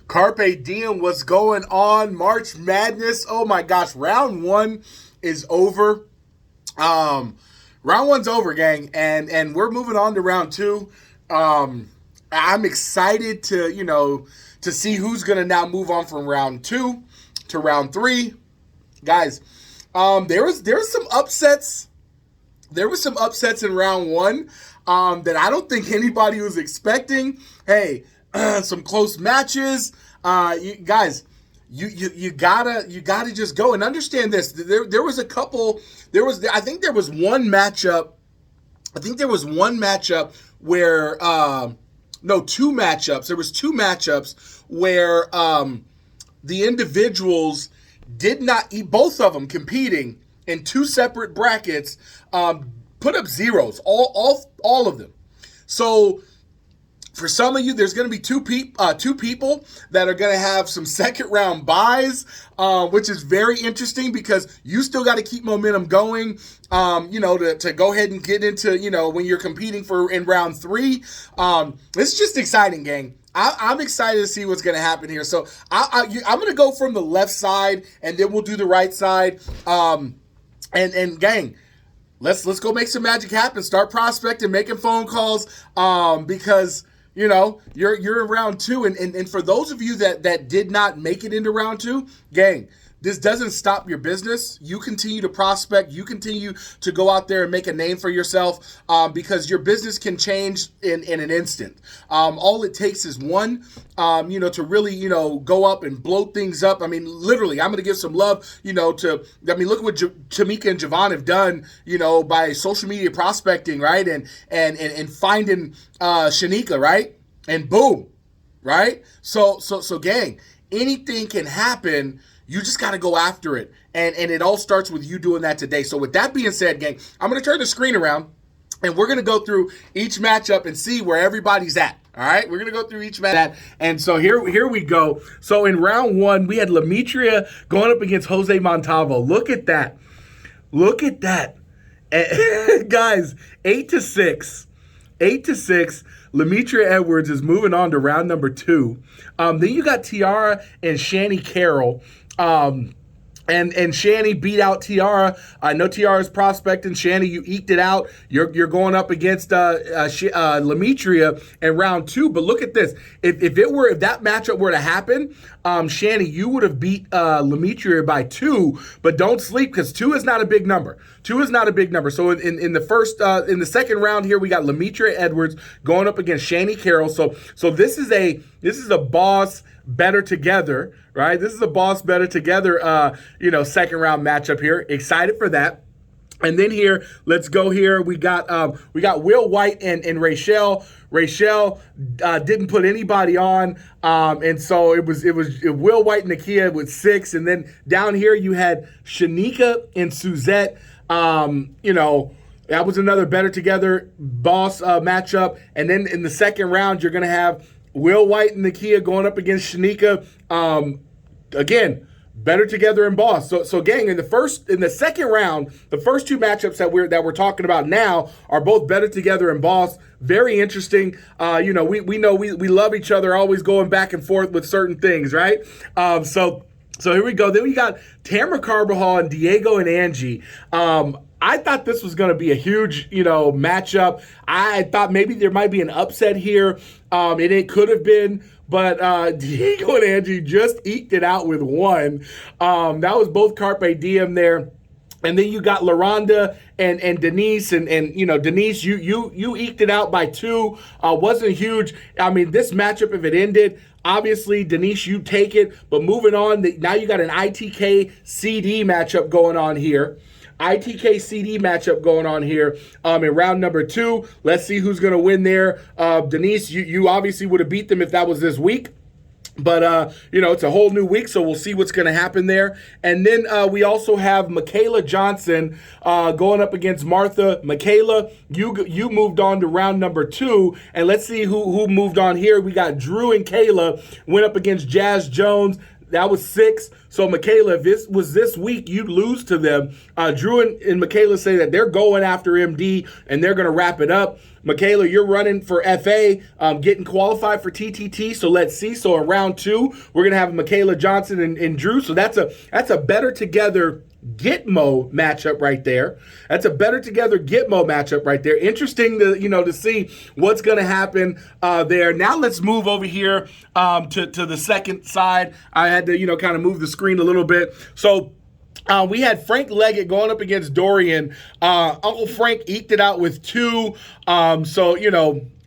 Carpe Diem, what's going on? March Madness. Oh my gosh, round one is over. Um, Round one's over, gang, and we're moving on to round two. I'm excited to see who's gonna now move on from round two to round three, guys. There was some upsets. There was some upsets in round one that I don't think anybody was expecting. Hey, some close matches. Guys, you gotta just go and understand this. There was a couple. I think there was one matchup. I think there was one matchup where no, two matchups. There was two matchups where the individuals did not eat, both of them competing in two separate brackets, put up zeros, all of them. So for some of you, there's going to be two people that are going to have some second round buys, which is very interesting because you still got to keep momentum going, to go ahead and get into, when you're competing in round three. It's just exciting, gang. I'm excited to see what's going to happen here. So I'm going to go from the left side, and then we'll do the right side. And gang, let's go make some magic happen. Start prospecting, making phone calls, because you're in round two, and for those of you that did not make it into round two, gang, this doesn't stop your business. You continue to prospect. You continue to go out there and make a name for yourself, because your business can change in an instant. All it takes is one, to really, go up and blow things up. I mean, literally, I'm going to give some love, look at what Tamika and Javon have done, by social media prospecting, right? And finding Shanika, right? And boom, right? So gang, anything can happen. You just got to go after it. And it all starts with you doing that today. So with that being said, gang, I'm going to turn the screen around, and we're going to go through each matchup and see where everybody's at. All right, we're going to go through each match. And so here we go. So in round one, we had Lemetria going up against Jose Montalvo. Look at that. Look at that. Guys, 8-6. 8-6. Lemetria Edwards is moving on to round number two. Then you got Tiara and Shani Carroll. And Shani beat out Tiara. I know Tiara's prospecting. Shani, you eked it out. You're going up against Lemetria in round two. But look at this. If that matchup were to happen, Shani, you would have beat Lemetria by two. But don't sleep, because two is not a big number. Two is not a big number. So in the second round here, we got Lemetria Edwards going up against Shani Carroll. So this is a boss better together, right? This is a boss better together, second round matchup here. Excited for that. And then here, let's go here. We got Will White and Rachel. Rachel didn't put anybody on, and so it was Will White and Nakia with 6, and then down here you had Shanika and Suzette. That was another better together boss matchup. And then in the second round, you're gonna have Will White and Nakia going up against Shanika. Again, better together and boss. So gang, in the second round, the first two matchups that we're talking about now are both better together and boss. Very interesting. We know we love each other, always going back and forth with certain things, right? So here we go. Then we got Tamara Carbajal and Diego and Angie. I thought this was going to be a huge, matchup. I thought maybe there might be an upset here, and it could have been. But Diego and Angie just eked it out with one. That was both Carpe Diem there. And then you got LaRonda and Denise. And Denise, you eked it out by 2. Wasn't huge. I mean, this matchup, if it ended, obviously, Denise, you take it. But moving on, now you got an ITK CD matchup going on here. ITK CD matchup going on here in round number 2. Let's see who's going to win there. Denise, you obviously would have beat them if that was this week. But, it's a whole new week, so we'll see what's going to happen there. And then we also have Michaela Johnson going up against Martha. Michaela, you moved on to round number 2, and let's see who moved on here. We got Drew and Kayla went up against Jazz Jones. That was 6. So, Michaela, if this was this week, you'd lose to them. Drew and Michaela say that they're going after MD and they're going to wrap it up. Michaela, you're running for FA, getting qualified for TTT. So let's see. So in round 2, we're gonna have Michaela Johnson and Drew. So that's a better together Gitmo matchup right there. That's a better together Gitmo matchup right there. Interesting to see what's going to happen there. Now let's move over here to the second side. I had to kind of move the screen a little bit. So we had Frank Leggett going up against Dorian. Uncle Frank eked it out with 2.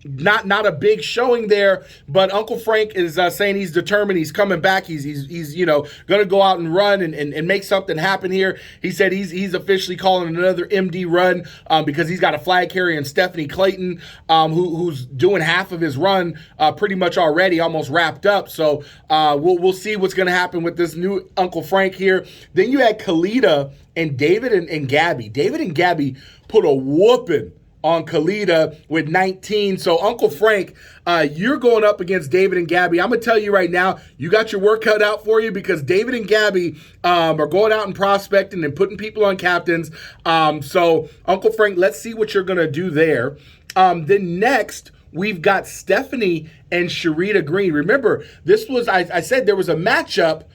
Not a big showing there, but Uncle Frank is saying he's determined. He's coming back. He's going to go out and run and make something happen here. He said he's officially calling another MD run because he's got a flag carrier in Stephanie Clayton, who's doing half of his run pretty much already, almost wrapped up. So we'll see what's going to happen with this new Uncle Frank here. Then you had Kalita and David and Gabby. David and Gabby put a whooping on Kalita with 19. So Uncle Frank, you're going up against David and Gabby. I'm going to tell you right now, you got your work cut out for you because David and Gabby are going out and prospecting and putting people on captains. So Uncle Frank, let's see what you're going to do there. Then next, we've got Stephanie and Sharita Green. Remember, this was, I said there was a matchup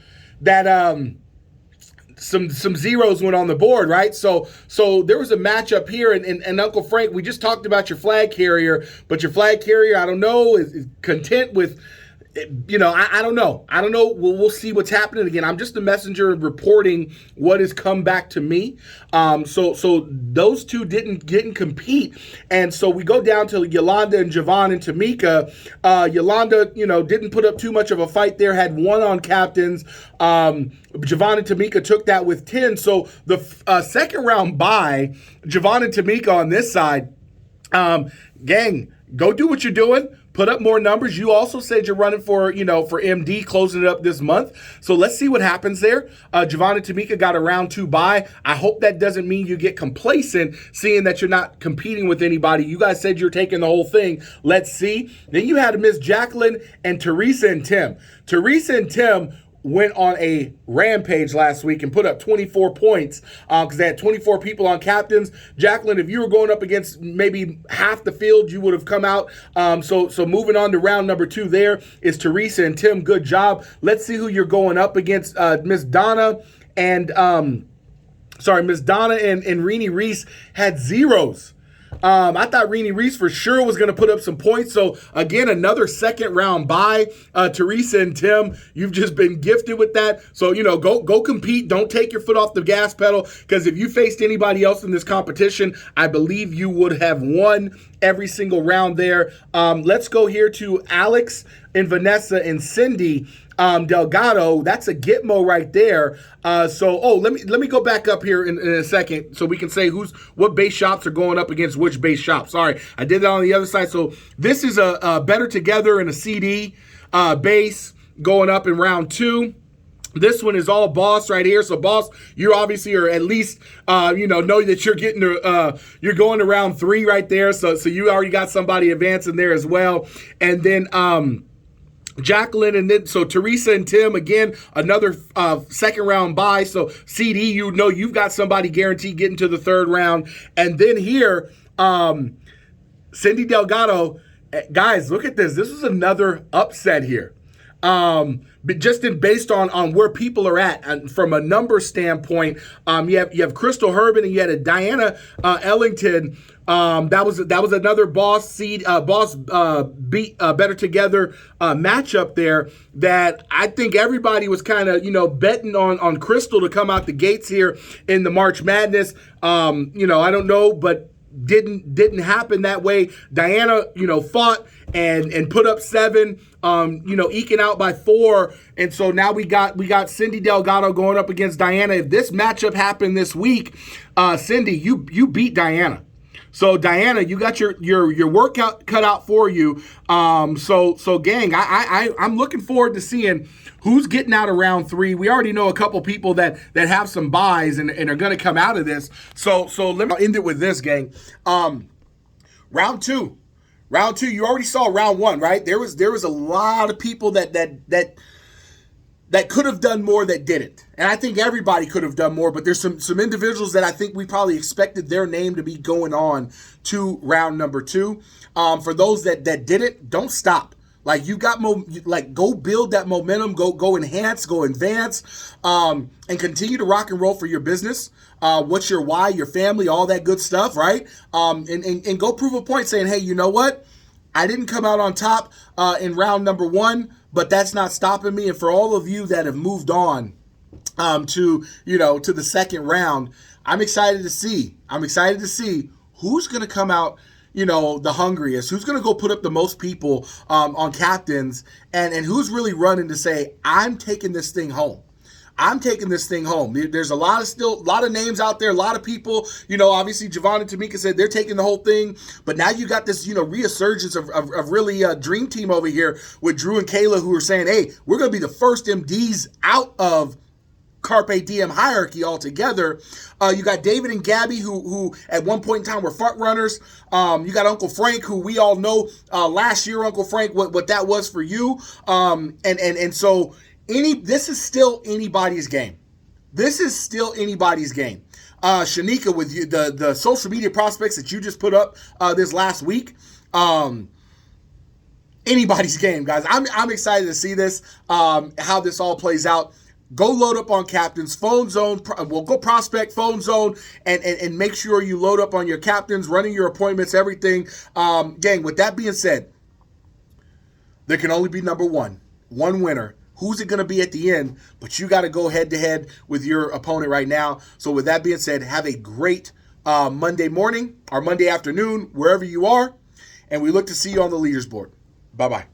that some zeros went on the board, right? So there was a matchup here, and Uncle Frank, we just talked about your flag carrier, but your flag carrier, I don't know, is content with, I don't know. We'll see what's happening again. I'm just the messenger reporting what has come back to me. So those two didn't compete, and so we go down to Yolanda and Javon and Tamika. Yolanda, didn't put up too much of a fight there. Had 1 on captains. Javon and Tamika took that with 10. So the second round bye, Javon and Tamika on this side. Gang, go do what you're doing. Put up more numbers. You also said you're running for MD, closing it up this month. So let's see what happens there. Javon and Tamika got a round 2 bye. I hope that doesn't mean you get complacent, seeing that you're not competing with anybody. You guys said you're taking the whole thing. Let's see. Then you had Miss Jacqueline and Teresa and Tim. Teresa and Tim went on a rampage last week and put up 24 points because they had 24 people on captains. Jacqueline, if you were going up against maybe half the field, you would have come out. So moving on to round number 2 there is Teresa and Tim. Good job. Let's see who you're going up against. Miss Donna and Miss Donna and Renee Reese had zeros. I thought Renee Reese for sure was going to put up some points. So, again, another second round bye. Teresa and Tim, you've just been gifted with that. So, go compete. Don't take your foot off the gas pedal because if you faced anybody else in this competition, I believe you would have won every single round there. Let's go here to Alex and Vanessa and Cindy Delgado. That's a Gitmo right there. Let me go back up here in a second so we can say what base shops are going up against which base shop. Sorry, I did that on the other side. So this is a Better Together and a CD base going up in round 2. This one is all Boss right here. So Boss, you obviously are at least know that you're getting you're going to round 3 right there. So you already got somebody advancing there as well. And then Jacqueline and then so Teresa and Tim, again, another second round bye. So CD, you've got somebody guaranteed getting to the 3rd round. And then here, Cindy Delgado, guys, look at this. This is another upset here. But just based on where people are at, and from a number standpoint, you have Crystal Herbin and you had a Diana Ellington. That was another Boss beat Better Together matchup there that I think everybody was kind of betting on Crystal to come out the gates here in the March Madness. I don't know, but didn't happen that way. Diana fought and put up 7, eking out by 4. And so now we got Cindy Delgado going up against Diana. If this matchup happened this week, Cindy, you beat Diana. So Diana, you got your workout cut out for you. So gang, I'm looking forward to seeing who's getting out of round 3. We already know a couple people that have some buys and are going to come out of this. So let me end it with this, gang. Round 2. You already saw round 1, right? There was a lot of people that that could have done more that didn't. And I think everybody could have done more, but there's some individuals that I think we probably expected their name to be going on to round number 2. For those that did it, don't stop. Like, you got go build that momentum, go enhance, go advance, and continue to rock and roll for your business. What's your why, your family, all that good stuff, right? And go prove a point saying, hey, you know what? I didn't come out on top in round number 1, but that's not stopping me. And for all of you that have moved on to the second round, I'm excited to see. Who's going to come out, the hungriest, who's going to go put up the most people on captains, and who's really running to say, I'm taking this thing home. There's a lot of names out there, a lot of people, obviously Javon and Tamika said they're taking the whole thing, but now you got this, resurgence of really a dream team over here with Drew and Kayla, who are saying, hey, we're going to be the first MDs out of Carpe Diem hierarchy altogether. You got David and Gabby, who at one point in time were front runners. You got Uncle Frank, who we all know last year, Uncle Frank, what that was for you. And so this is still anybody's game. Shanika, with you, the social media prospects that you just put up this last week, anybody's game, guys. I'm excited to see this, how this all plays out. Go load up on captains, Phone Zone. We'll go prospect, Phone Zone, and make sure you load up on your captains, running your appointments, everything. Gang, with that being said, there can only be one winner. Who's it going to be at the end? But you got to go head-to-head with your opponent right now. So with that being said, have a great Monday morning or Monday afternoon, wherever you are. And we look to see you on the leaders board. Bye-bye.